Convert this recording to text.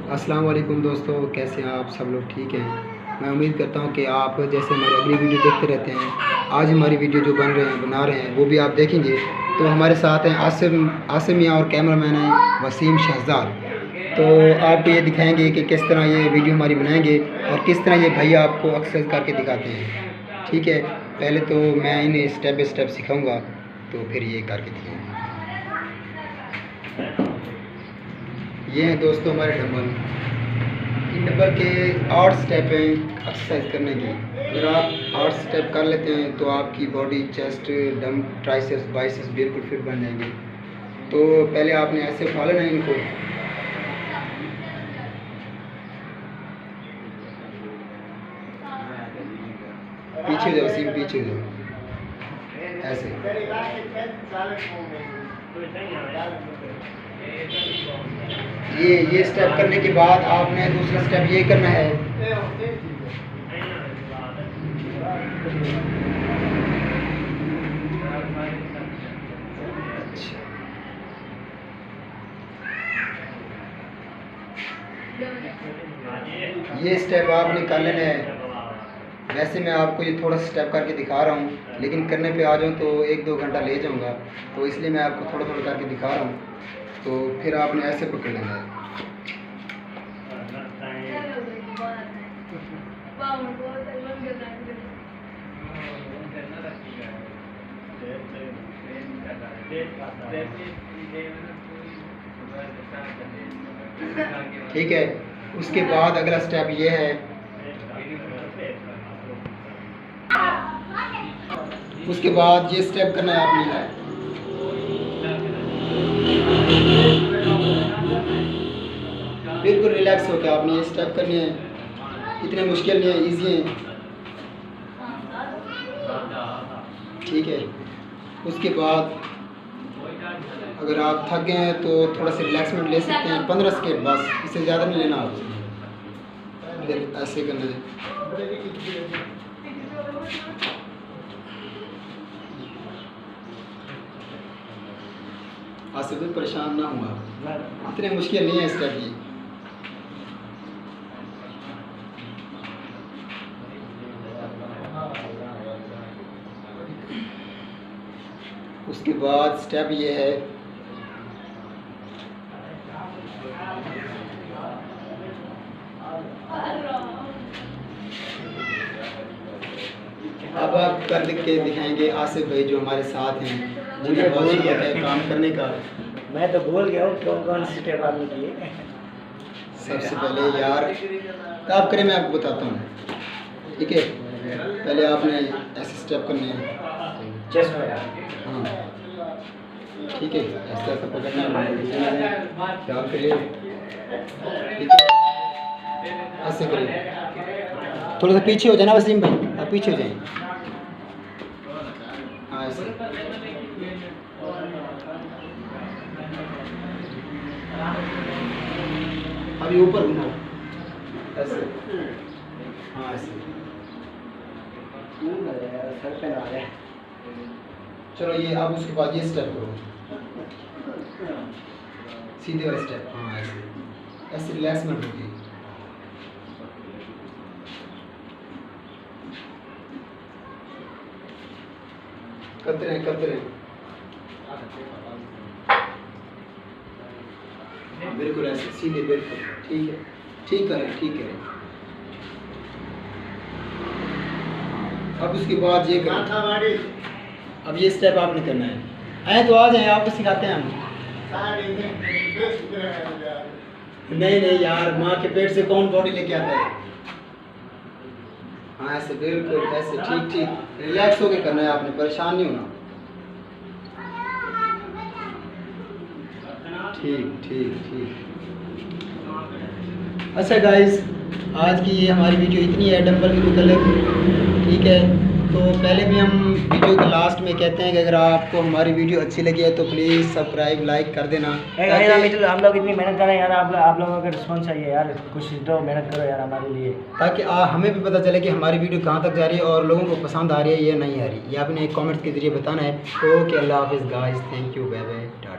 अस्सलाम वालेकुम दोस्तों, कैसे हैं आप सब लोग? ठीक हैं। मैं उम्मीद करता हूं कि आप जैसे हमारी अगली वीडियो देखते रहते हैं, आज हमारी वीडियो जो बना रहे हैं वो भी आप देखेंगे। तो हमारे साथ हैं आसिम मियाँ और कैमरामैन हैं वसीम शहजाद। तो आपको ये दिखाएंगे कि किस तरह ये वीडियो हमारी बनाएंगे और किस तरह ये भैया आपको एक्सरसाइज करके दिखाते हैं। ठीक है, पहले तो मैं इन्हें स्टेप बाई स्टेप सिखाऊँगा, तो फिर ये करके दिखाएंगे। ये हैं दोस्तों हमारे डंबल। इन डंबल के 8 स्टेप हैं एक्सरसाइज करने की। अगर आप 8 स्टेप कर लेते हैं तो आपकी body, chest, dump, triceps, biceps बिल्कुल फिट बन जाएंगे। तो पहले आपने ऐसे उठा लेना है इनको। पीछे जाओ वसीम, पीछे जाओ, ऐसे। ये स्टेप करने के बाद आपने दूसरा स्टेप ये करना है। ये स्टेप आपने कर लेना है। वैसे मैं आपको ये थोड़ा स्टेप करके दिखा रहा हूँ, लेकिन करने पे आ जाऊँ तो 1-2 घंटा ले जाऊँगा, तो इसलिए मैं आपको थोड़ा थोड़ा करके दिखा रहा हूँ। तो फिर आपने ऐसे पकड़ लेना है। ठीक है, उसके बाद अगला स्टेप ये है। उसके बाद ये स्टेप करना है आपने। बिल्कुल रिलैक्स होकर आपने ये स्टेप करने हैं। इतने मुश्किल नहीं है, इजी है। ठीक है, उसके बाद अगर आप थक गए हैं तो थोड़ा सा रिलैक्समेंट ले सकते हैं। 15 सेकेंड बस, इससे ज़्यादा नहीं लेना आपसे। ऐसे करना है। आपसे कोई परेशान ना हुआ, इतने मुश्किल नहीं है स्टेप ये। उसके बाद स्टेप ये है। अब आप कर के दिखाएंगे आसिफ भाई जो हमारे साथ हैं, जिन्हें बहुत शौक है काम करने का। मैं तो भूल गया हूँ कौन कौन से स्टेप आपने किए। सबसे पहले यार आप करें, मैं आपको बताता हूँ। ठीक है, पहले आपने ऐसे स्टेप करने हैं चेस्ट में। हाँ ठीक है, ऐसे ऐसा पकड़ना है, डाउन करिए। ठीक है, ऐसे करिए। थोड़ा सा पीछे हो जाना वसीम भाई, आप पीछे हो जाएं। हाँ ऐसे। अभी ऊपर घूमो, ऐसे। हाँ ऐसे। सर पे ना आ जाए। चलो ये अब उसके बाद ये स्टेप करो, सीधे वाला स्टेप। हाँ ऐसे ऐसे रिलैक्समेंट होगी। करते रहें, करते रहें। बिल्कुल ऐसे सीधे, बिल्कुल ठीक है। ठीक करें, ठीक करें। अब उसके बाद ये करें। अब ये स्टेप आपने करना है। आए तो आ जाए, आपको सिखाते हैं हम। नहीं नहीं यार, माँ के पेट से कौन बॉडी लेके आता है। हाँ ऐसे बिल्कुल ऐसे, ठीक ठीक रिलैक्स होके करना है आपने, परेशान नहीं होना। ठीक ठीक ठीक। अच्छा गाइस, आज की ये हमारी वीडियो इतनी है डंबल के मतलब। ठीक है, तो पहले भी हम वीडियो के लास्ट में कहते हैं कि अगर आपको हमारी वीडियो अच्छी लगी है तो प्लीज़ सब्सक्राइब लाइक कर देना। हम लोग इतनी मेहनत कर रहे हैं यार, आप लोगों का रिस्पॉन्स चाहिए यार, कुछ तो मेहनत करो यार हमारे लिए, ताकि हमें भी पता चले कि हमारी वीडियो कहाँ तक जा रही है और लोगों को पसंद आ रही है या नहीं आ रही। ये आपने कमेंट्स के ज़रिए बताना है। ओके, अल्लाह हाफिज़ guys, thank you, bye bye.